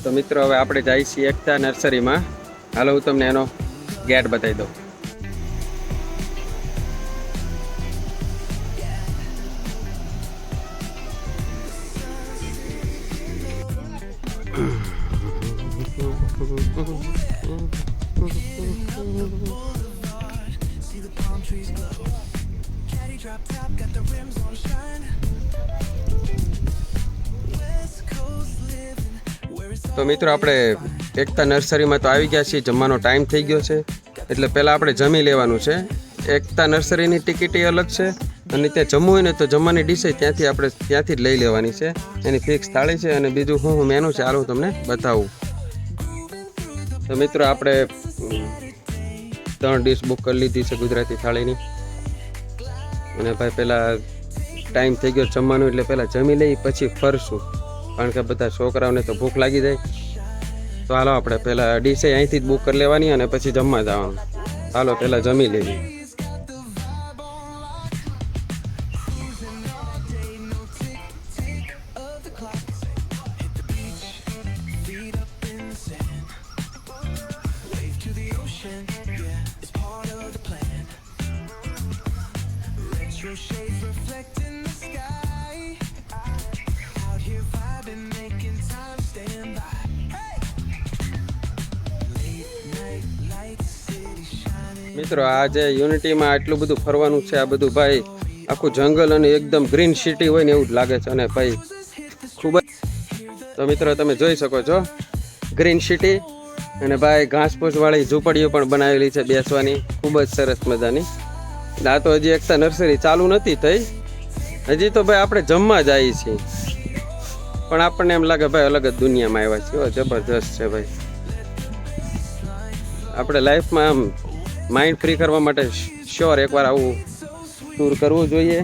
તો મિત્રો હવે આપણે જઈએ છીએ એકતા નર્સરીમાં. હાલો હું તમને એનો ગેટ બતાવી દઉં. તો મિત્રો આપણે એકતા નર્સરીમાં તો આવી ગયા છીએ. જમવાનો ટાઈમ થઈ ગયો છે એટલે પહેલાં આપણે જમી લેવાનું છે. એકતા નર્સરીની ટિકિટ અલગ છે અને ત્યાં જમવું હોય ને તો જમવાની ડીશ ત્યાંથી જ લઈ લેવાની છે. એની ફિક્સ થાળી છે અને બીજું હું મેનુ છે હાલ હું તમને બતાવું. તો મિત્રો આપણે 3 ડીશ બુક કરી લીધી છે ગુજરાતી થાળીની. અને ભાઈ પહેલાં ટાઈમ થઈ ગયો જમવાનું એટલે પહેલાં જમી લઈ પછી ફરશું, કારણ કે બધા છોકરાઓને તો ભૂખ લાગી જાય. તો હાલો આપણે પહેલાં ડીશે અહીંથી જ બુક કરી લેવાની અને પછી જમવા જવાનું. હાલો પહેલાં જમી લેવી. મિત્રો આજે યુનિટીમાં આટલું બધું ફરવાનું છે. આ બધું ભાઈ આખું જંગલ અને એકદમ ગ્રીન સિટી હોય ને એવું જ લાગે છે. અને ભાઈ ખૂબ જ તો મિત્રો તમે જોઈ શકો છો ગ્રીન સિટી. અને ભાઈ ઘાસપૂસવાળી ઝૂંપડીઓ પણ બનાવેલી છે બેસવાની, ખૂબ જ સરસ મજાની. આ તો હજી એકતા નર્સરી ચાલુ નથી થઈ, હજી તો ભાઈ આપણે જમવા જઈએ છીએ. પણ આપણને એમ લાગે ભાઈ અલગ જ દુનિયામાં આવ્યા છીએ. જબરદસ્ત છે ભાઈ. આપણે લાઈફમાં આમ માઇન્ડ ફ્રી કરવા માટે શ્યોર એકવાર આવું ટૂર કરવું જોઈએ.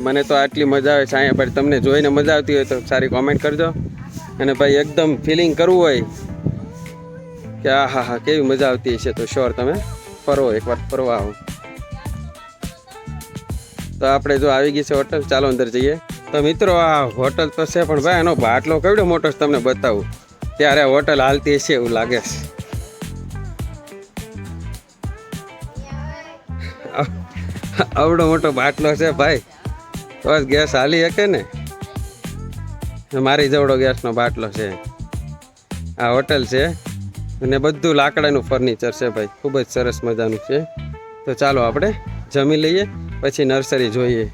મને તો આટલી મજા આવે છે અહીંયા. ભાઈ તમને જોઈને મજા આવતી હોય તો સારી કોમેન્ટ કરજો. અને ભાઈ એકદમ ફિલિંગ કરવું હોય કે હા કેવી મજા આવતી હશે તો શ્યોર તમે ફરો, એકવાર ફરવા આવો. તો આપણે જો આવી ગઈ છે હોટલ, ચાલો અંદર જઈએ. તો મિત્રો આ હોટલ તો છે પણ ભાઈ એનો બાટલો કેવડો મોટો છે તમને બતાવું. ત્યારે હોટલ હાલતી હશે એવું લાગે છે. આવડો મોટો બાટલો છે ભાઈ, બસ ગેસ હાલી શકે ને. મારી જેવડો ગેસનો બાટલો છે. આ હોટલ છે અને બધું લાકડાનું ફર્નિચર છે ભાઈ, ખૂબ જ સરસ મજાનું છે. તો ચાલો આપણે જમી લઈએ પછી નર્સરી જોઈએ.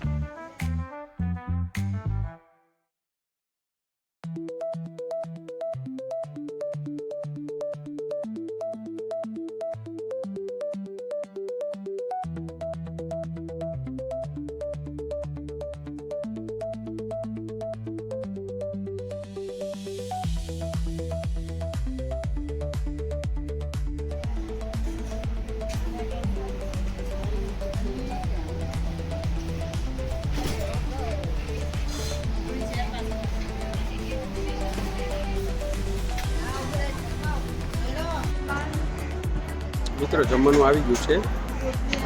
મિત્રો જમવાનું આવી ગયું છે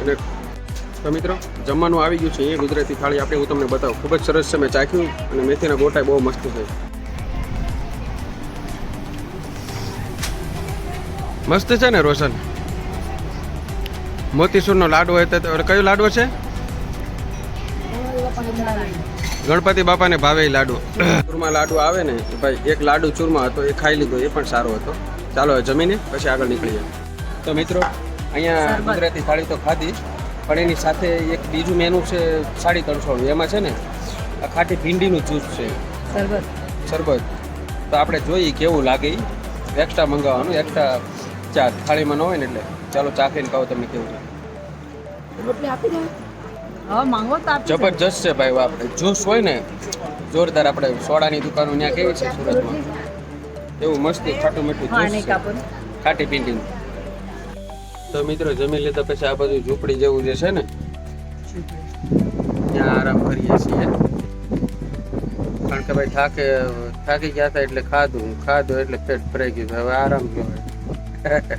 અને તો મિત્રો જમવાનું આવી ગયું છે. એ ગુજરાતી થાળી આપણે હું તમને બતાવું, ખૂબ જ સરસ છે. મેં ચાખ્યું અને મેથીના ગોટા બહુ મસ્ત છે. મસ્ત છે ને રોશન? મોતીસૂરનો લાડવો હોય તો કયો લાડવો છે? ગણપતિ બાપાને ભાવે લાડુ. ચૂરમા લાડુ આવે ને ભાઈ, એક લાડુ ચૂરમા હતો એ ખાઈ લીધો, એ પણ સારો હતો. ચાલો જમીને પછી આગળ નીકળીએ. તો મિત્રો અહીંયા ગુજરાતી થાળી તો ખાધી, પણ એની સાથે એક બીજું મેનુ છે 350. એમાં છે ને આ ખાટી ભીંડીનું જ્યુસ છે, શરબત. તો આપણે જોઈએ કેવું લાગે. એક્સ્ટ્રા મંગાવવાનું, એક્સ્ટ્રા ચા થાળીમાં ન હોય ને એટલે. ચાલો ચાખીને કહો તમને કેવું છે. જબરજસ્ત છે ભાઈ. આપણે જ્યુસ હોય ને જોરદાર. આપણે સોડાની દુકાનો ત્યાં કેવી છે સુરતમાં, એવું મસ્ત ખાટું મીઠું જ્યુસ છે ખાટી ભીંડીનું. તો મિત્રો જમી લીધા પછી આ બધું ઝૂંપડી જેવું જે છે ને ત્યાં આરામ કરીએ છીએ. કારણ કે ભાઈ થાકી ગયા હતા એટલે ખાધું એટલે પેટ ભરાઈ ગયું. હવે આરામ કહેવાય.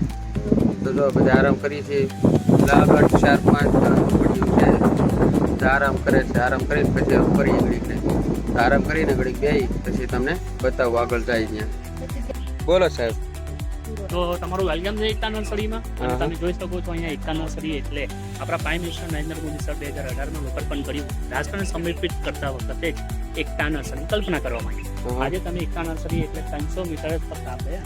તો જો બધા આરામ કરીએ છીએ. લાગડ 4-5 ઝૂંપડીઓ છે, આરામ કરે છે. આરામ કરીને પછી ફરી નીકળીને આરામ કરીને ઘડીક બેસી પછી તમને બતાવું આગળ જાય ત્યાં. બોલો સાહેબ. તો તમારું વેલકમ છે એકતા નર્સરીમાં. અને તમે જોઈ શકો છો અહીંયા એકતા નર્સરી એટલે આપણા prime minister Narendra Modi sir 2018માં લોકાર્પણ કર્યું. રાષ્ટ્રને સમર્પિત કરતા વખતે જ એકતા નર્સરીની કલ્પના કરવામાં આવી. આજે તમે એકતા નર્સરી એટલે 300 મીટર ફક્ત આપણે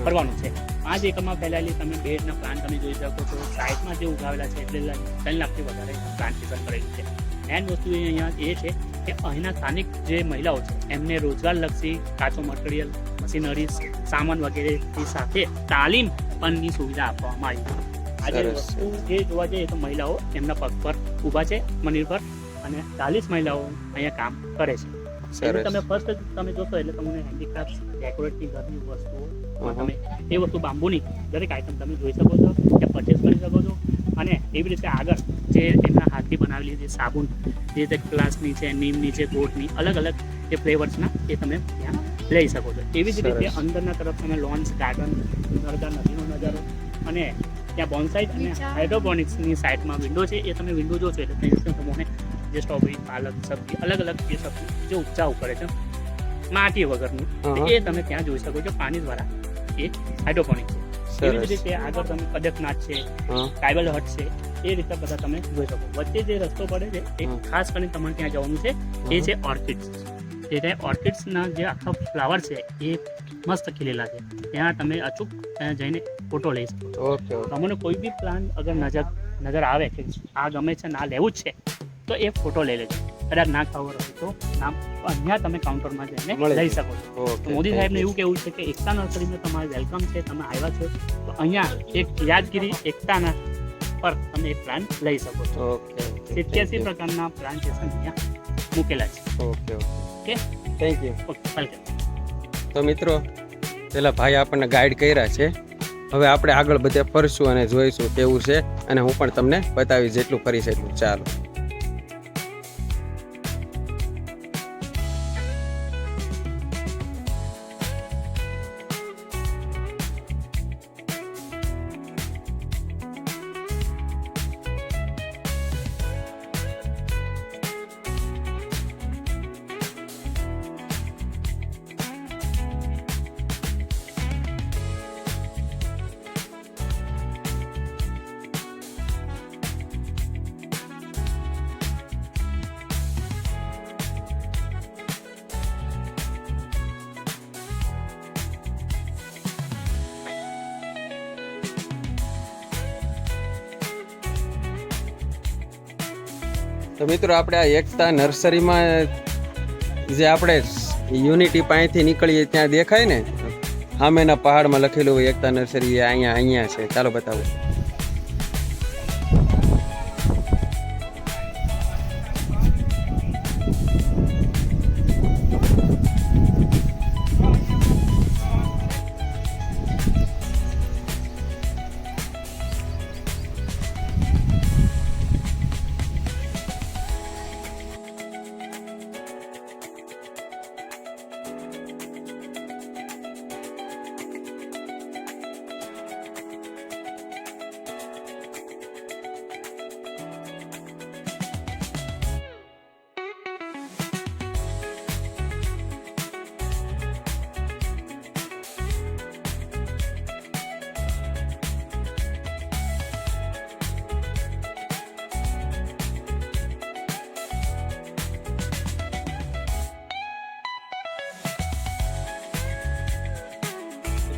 ફરવાનું છે. 5 એકરમાં ફેલાયેલી તમે બેડના પ્લાન્ટ તમે જોઈ શકો છો. સાઇટમાં જે ઉગાવેલા છે એટલે 3 લાખથી વધારે પ્લાન્ટેશન કરેલું છે. મેન વસ્તુ અહીંયા એ છે કે અહીંના સ્થાનિક જે મહિલાઓ છે એમને રોજગારલક્ષી કાચો મટીરિયલ, મશીનરી, સામાન વગેરેની સાથે તાલીમ પણની સુવિધા આપવામાં આવી. આજે વસ્તુ જે જોવા જઈએ તો મહિલાઓ એમના પગ પર ઊભા છે, આત્મનિર્ભર, અને 40 મહિલાઓ અહીંયા કામ કરે છે. તમે ફર્સ્ટ તમે જોશો એટલે તમને હેન્ડીક્રાફ્ટ, ડેકોરેટિવ ઘરની વસ્તુઓ તમે એ વસ્તુ બાંબુની દરેક આઈટમ તમે જોઈ શકો છો કે પરચેસ કરી શકો છો. અને એવી રીતે આગળ જે એમના હાથથી બનાવેલી જે સાબુન, જે ગ્લાસની છે, નીમની છે, ગોળની, અલગ અલગ જે ફ્લેવર્સના એ તમે ત્યાં લઈ શકો છો. એવી જ રીતે અંદરના તરફ તમે લોન્સ, ગાર્ડન, નર્મદા નદીનો નજારો, અને ત્યાં બોનસાઇટ અને હાઇડ્રોપોનિક્સની સાઇડમાં વિન્ડો છે. એ તમે વિન્ડો જોશો એટલે ત્યાં તમને જે સ્ટ્રોબેરી, પાલક, સબ્જી, અલગ અલગ જે સબ્જી જે ઉપજાવ કરે છે માટી વગરનું, એ તમે ત્યાં જોઈ શકો છો. પાણી દ્વારા એ હાઇડ્રોપોનિક છે. એવી જ રીતે આગળ તમે કડકનાથ છે, ટ્રાઇબલ હટ છે, એ રીતે બધા તમે જોઈ શકો. વચ્ચે જે રસ્તો પડે છે એ ખાસ કરીને તમારે ત્યાં જવાનું છે. એ છે ઓર્કિડ્સ. એટલે ઓર્કિડ્સના જે આખા ફ્લાવર છે એ મસ્ત ખીલેલા છે. ત્યાં તમે અચૂક ત્યાં જઈને ફોટો લઈ શકો છો. તમને કોઈ બી પ્લાન અગર નજર આવે કે આ ગમે છે, ના લેવું જ છે, તો એ ફોટો લઈ લેજો. કદાચ ના ખબર હોય તો નામ અહીંયા તમે કાઉન્ટરમાં જઈને લઈ શકો છો. તો મોદી સાહેબને એવું કહેવું છે કે એકતા નર્સરીમાં તમારે વેલકમ છે, તમે આવ્યા છો તો અહીંયા એક યાદગીરી એકતાના પર તમે એક પ્લાન્ટ લઈ શકો છો. 87 પ્રકારના પ્લાન્ટેશન અહીંયા મૂકેલા છે. Okay, thank you. વેલકમ. તો મિત્રો, પેલા ભાઈ આપણને ગાઈડ કર્યા છે. હવે આપણે આગળ બધે ફરશું અને જોઈશું કેવું છે, અને હું પણ તમને બતાવીશ જેટલું ફરી છે એટલું. ચાલો. તો મિત્રો, આપણે આ એકતા નર્સરીમાં જે આપણે યુનિટી પાસેથી નીકળીએ ત્યાં દેખાય ને સામેના પહાડમાં લખેલું હોય એકતા નર્સરી, અહીંયા છે. ચાલો બતાવો.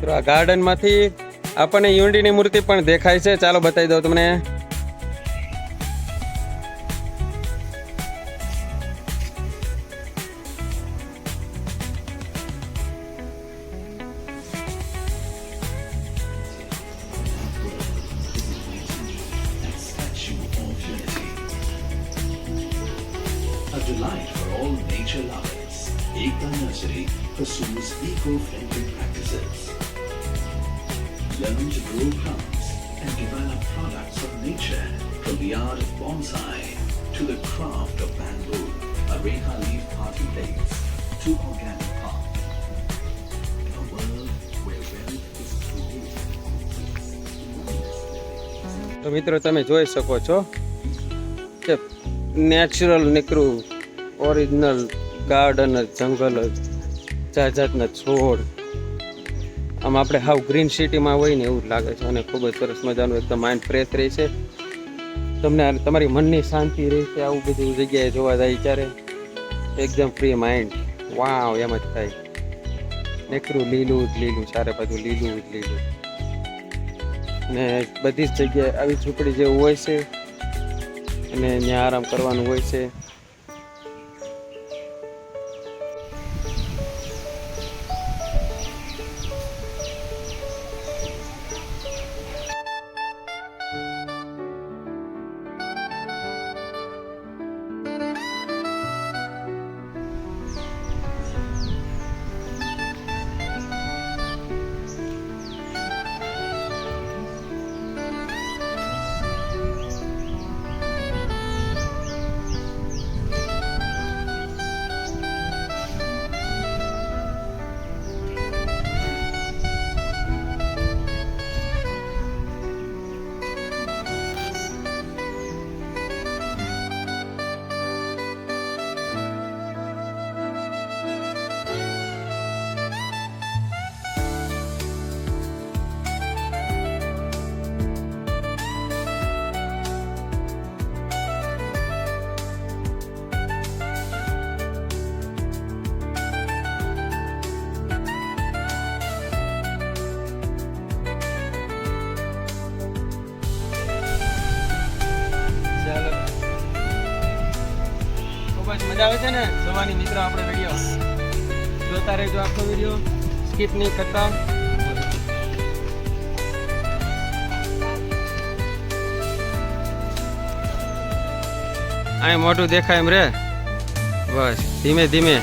મિત્રો, આ ગાર્ડનમાંથી આપણને યુનિટીની મૂર્તિ પણ દેખાય છે. ચાલો બતાવી દઉં તમને. A delight for all nature lovers, Ekta Nursery pursues eco-friendly practices. Learn to grow plants and develop products of nature, from the art of bonsai to the craft of bamboo, areca leaf party plates to organic pop. In a world where wealth is created. તો મિત્રો, તમે જોઈ શકો છો કે natural નીકળ્યું original garden જ, જંગલ જ, જાત જાતના છોડ, આમ આપણે હાવ ગ્રીન સિટીમાં હોય ને એવું જ લાગે છે. અને ખૂબ જ સરસ મજાનું એકદમ માઇન્ડ ફ્રેશ રહે છે. તમને તમારી મનની શાંતિ રહે છે આવું બધું જગ્યાએ જોવા જાય ત્યારે. એકદમ ફ્રી માઇન્ડ. વાવ, એમ જ થાય. નીકળું લીલું જ લીલું, ચારે બધું લીલું જ લીલું. ને બધી જ જગ્યાએ આવી ઝૂંપડી જેવું હોય છે અને ત્યાં આરામ કરવાનું હોય છે. મજા આવે છે ને જોવાની મિત્રો. આપણે વિડીયો જોતા રહેજો, આખો વિડીયો સ્કીપ નહીં કરતા. અહીં મોટું દેખાય એમ રે, બસ ધીમે ધીમે.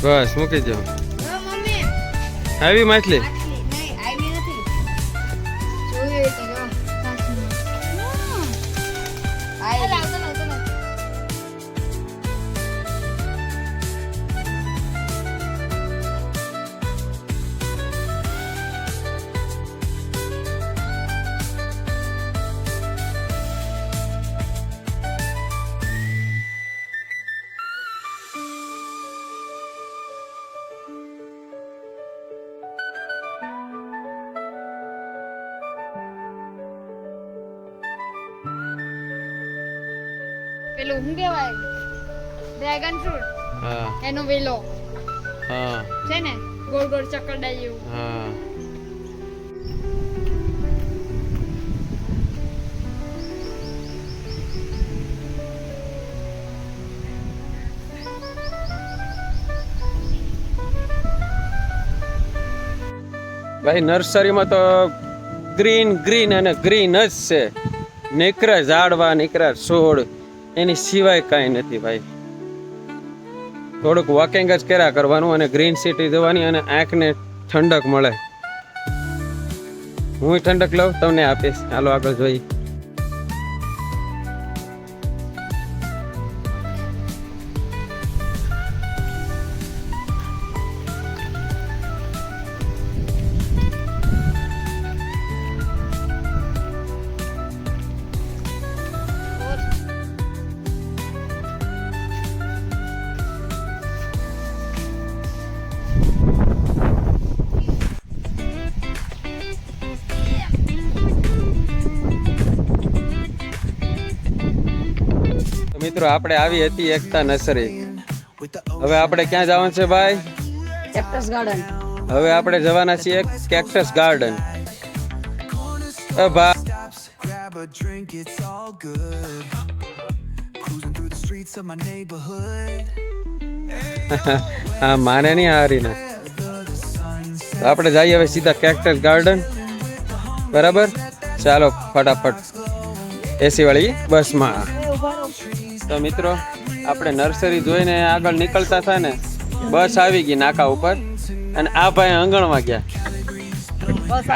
બસ મૂકી દો. આવી માછલી પેલું શું કહેવાય, ડ્રેગન ફ્રૂટ, હા એનો વેલો હા છે ને, ગોળ ગોળ ચકરડા જેવું. હા. ભાઈ નર્સરીમાં તો ગ્રીન ગ્રીન અને ગ્રીન જ છે. નીકળે ઝાડવા, નીકળે છોડ, એની સિવાય કાંઈ નથી ભાઈ. થોડુંક વોકિંગ જ કર્યા કરવાનું અને ગ્રીન સિટી જવાની અને આંખને ઠંડક મળે. હું ઠંડક લઉં, તમને આપીશ. હાલો આગળ જોઈએ. મિત્રો આપણે આવી હતી એકતા નર્સરી. હવે આપણે ક્યાં જવાનું છે ભાઈ? Cactus garden. હવે આપણે જવાના છીએ cactus garden. Grab a drink, it's all good. Cruising through the streets of my neighborhood. હા માને નહીં હારીને. તો આપણે જઈએ હવે સીધા કેક્ટસ ગાર્ડન. બરાબર, ચાલો ફટાફટ એસી વાળી બસમાં. તો મિત્રો આપણે નર્સરી જોઈને આગળ નીકળતા હતા ને, બસ આવી ગઈ નાકા ઉપર અને આ ભાઈ આંગણમાં ગયા.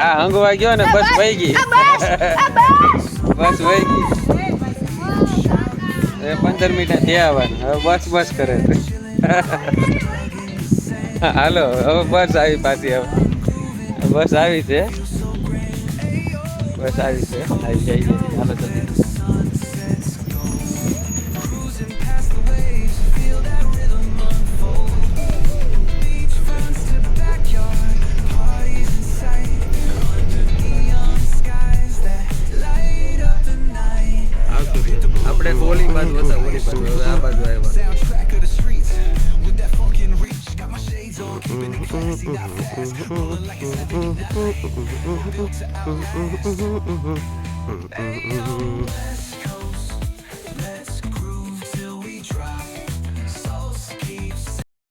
આ હંગવા ગયો ને બસ વહી ગઈ. બસ વહી ગઈ. 15 મિનિટ ત્યાં આવવાનું. હવે બસ બસ કરે. હાલો હવે બસ આવી પાછી. હવે બસ આવી છે બસ આવી છે આવી જાય હાલો જલ્દી આપણે ઓલી બાજુ હતા ઓલી બાજુ હવે આ બાજુ આવ્યા Soundtrack of the streets with that funkin' reach. Got my shades on, keeping it classy, not fast. Rolling like it's 70 to 90. Built to outlast.